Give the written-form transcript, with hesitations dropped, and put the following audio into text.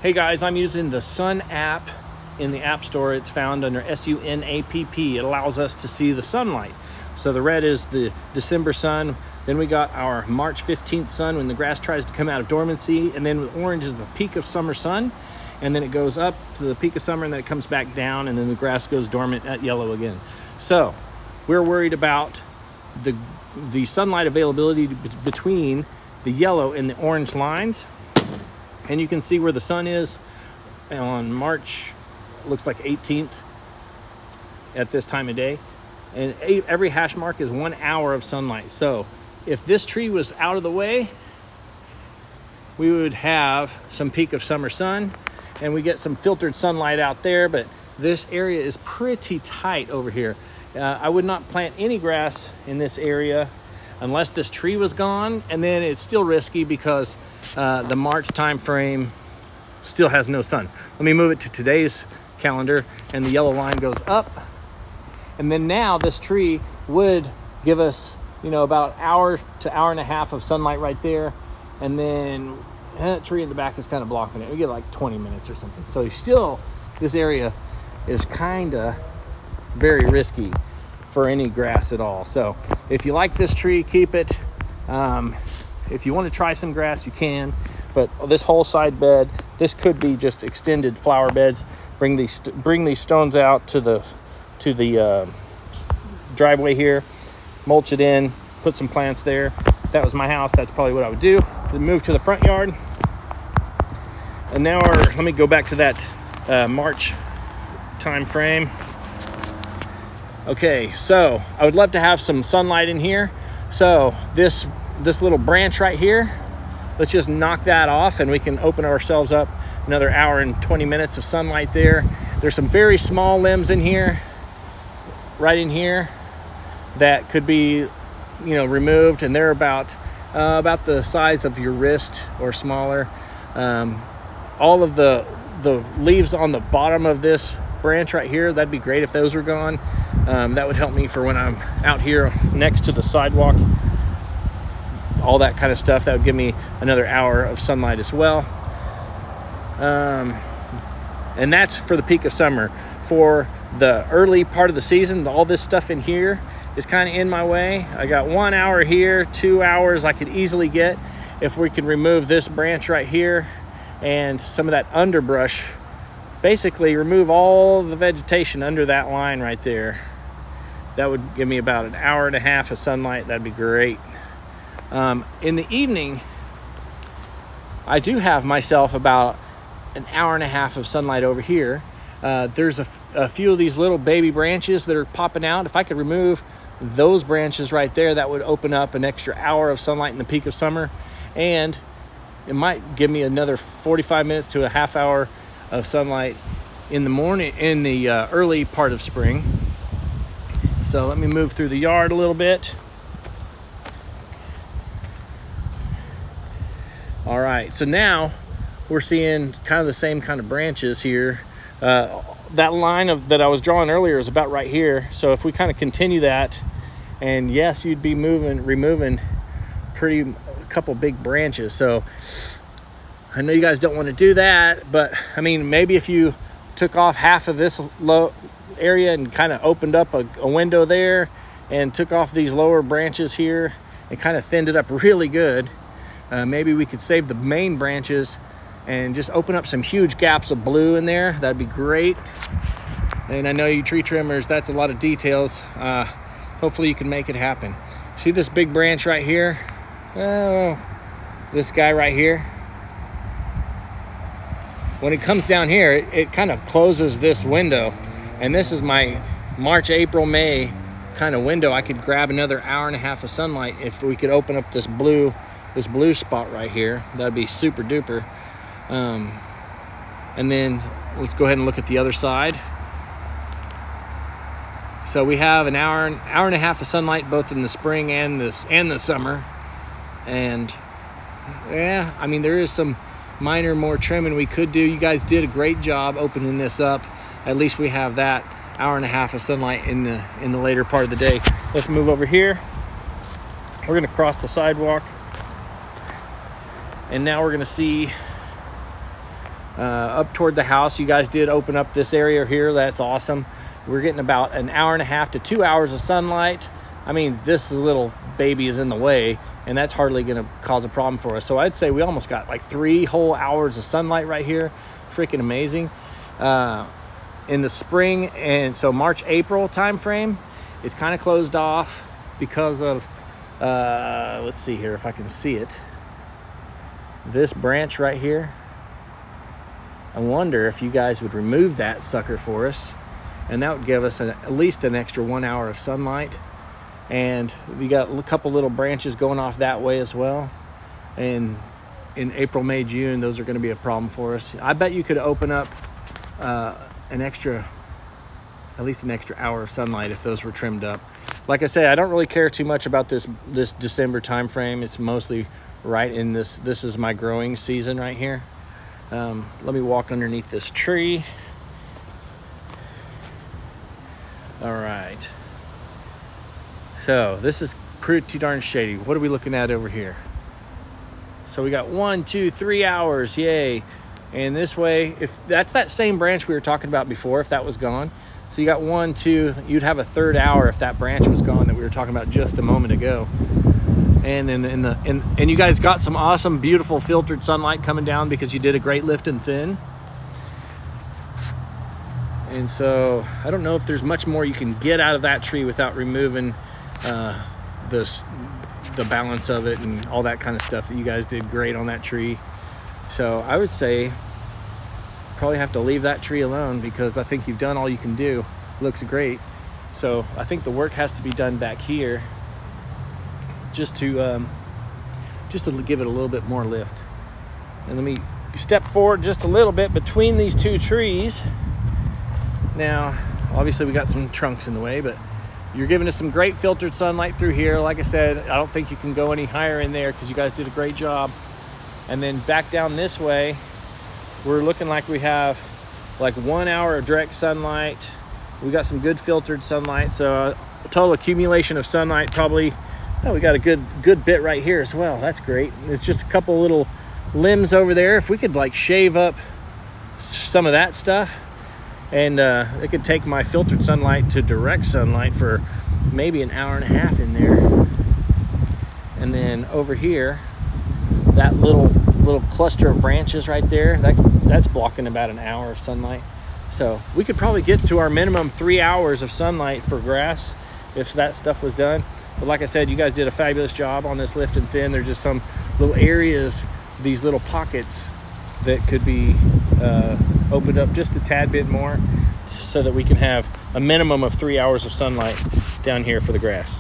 Hey guys, I'm using the Sun app in the App Store. It's found under SUNAPP. It allows us to see the sunlight. So the red is the December sun. Then we got our March 15th sun when the grass tries to come out of dormancy. And then orange is the peak of summer sun. And then it goes up to the peak of summer and then it comes back down and then the grass goes dormant at yellow again. So we're worried about the sunlight availability between the yellow and the orange lines. And you can see where the sun is on March, looks like 18th at this time of day. And every hash mark is 1 hour of sunlight. So if this tree was out of the way, we would have some peak of summer sun and we get some filtered sunlight out there, but this area is pretty tight over here. I would not plant any grass in this area unless this tree was gone, and then it's still risky because the March time frame still has no sun. Let me move it to today's calendar, and the yellow line goes up. And then now this tree would give us, about hour to hour and a half of sunlight right there. And then that tree in the back is kind of blocking it. We get like 20 minutes or something. So still, this area is kind of very risky for any grass at all. So if you like this tree, keep it. If you want to try some grass, you can, but this whole side bed, this could be just extended flower beds. Bring these stones out to the driveway here, mulch it in, put some plants there. If that was my house, that's probably what I would do. Then move to the front yard. And now let me go back to that March time frame. Okay, so I would love to have some sunlight in here. So this little branch right here, let's just knock that off and we can open ourselves up another hour and 20 minutes of sunlight there. There's some very small limbs in here, right in here, that could be, removed, and they're about the size of your wrist or smaller. All of the leaves on the bottom of this branch right here, that'd be great if those were gone. That would help me for when I'm out here next to the sidewalk, all that kind of stuff. That would give me another hour of sunlight as well. And that's for the peak of summer. For the early part of the season, all this stuff in here is kind of in my way. I got 1 hour here, 2 hours I could easily get if we can remove this branch right here and some of that underbrush. Basically remove all the vegetation under that line right there. That would give me about an hour and a half of sunlight. That'd be great. In the evening, I do have myself about an hour and a half of sunlight over here. There's a few of these little baby branches that are popping out. If I could remove those branches right there, that would open up an extra hour of sunlight in the peak of summer. And it might give me another 45 minutes to a half hour of sunlight in the morning, in the early part of spring. So let me move through the yard a little bit. All right, so now we're seeing kind of the same kind of branches here. That line that I was drawing earlier is about right here. So if we kind of continue that, and yes, you'd be removing a couple big branches. So I know you guys don't want to do that, but I mean, maybe if you took off half of this low area and kind of opened up a window there and took off these lower branches here and kind of thinned it up really good, maybe we could save the main branches and just open up some huge gaps of blue in there. That'd be great. And I know you tree trimmers, that's a lot of details. Hopefully you can make it happen. See this big branch right here? Oh, this guy right here. When it comes down here, it kind of closes this window. And this is my March, April, May kind of window. I could grab another hour and a half of sunlight if we could open up this blue spot right here. That'd be super duper. And then let's go ahead and look at the other side. So we have an hour and a half of sunlight both in the spring and the summer. And yeah, I mean, there is some minor more trimming we could do. You guys did a great job opening this up. At least we have that hour and a half of sunlight in the later part of the day. Let's move over here. We're going to cross the sidewalk. And now we're going to see up toward the house. You guys did open up this area here. That's awesome. We're getting about an hour and a half to 2 hours of sunlight. I mean, this little baby is in the way, and that's hardly going to cause a problem for us. So I'd say we almost got like 3 whole hours of sunlight right here. Freaking amazing. In the spring, and so March, April time frame, it's kind of closed off because of, let's see here if I can see it. This branch right here. I wonder if you guys would remove that sucker for us, and that would give us at least an extra 1 hour of sunlight. And we got a couple little branches going off that way as well. And in April, May, June, those are going to be a problem for us. I bet you could open up at least an extra hour of sunlight if those were trimmed up. Like I say, I don't really care too much about this December time frame. It's mostly right in this is my growing season right here. Let me walk underneath this tree. All right. So this is pretty darn shady. What are we looking at over here? So we got 1, 2, 3 hours, yay. And this way, if that's that same branch we were talking about before, if that was gone. So you got 1, 2, you'd have a 3rd hour if that branch was gone that we were talking about just a moment ago. And then and you guys got some awesome, beautiful filtered sunlight coming down because you did a great lift and thin. And so I don't know if there's much more you can get out of that tree without removing the balance of it and all that kind of stuff that you guys did great on that tree. So I would say probably have to leave that tree alone because I think you've done all you can do. Looks great. So I think the work has to be done back here just to give it a little bit more lift. And let me step forward just a little bit between these 2 trees. Now, obviously we got some trunks in the way, but you're giving us some great filtered sunlight through here. Like I said, I don't think you can go any higher in there because you guys did a great job. And then back down this way, we're looking like we have like 1 hour of direct sunlight. We got some good filtered sunlight. So a total accumulation of sunlight probably, oh, we got a good bit right here as well. That's great. It's just a couple little limbs over there. If we could like shave up some of that stuff, and it could take my filtered sunlight to direct sunlight for maybe an hour and a half in there. And then over here, that little cluster of branches right there, that's blocking about an hour of sunlight. So we could probably get to our minimum 3 hours of sunlight for grass if that stuff was done. But like I said, you guys did a fabulous job on this lift and thin. There's just some little areas, these little pockets that could be opened up just a tad bit more so that we can have a minimum of 3 hours of sunlight down here for the grass.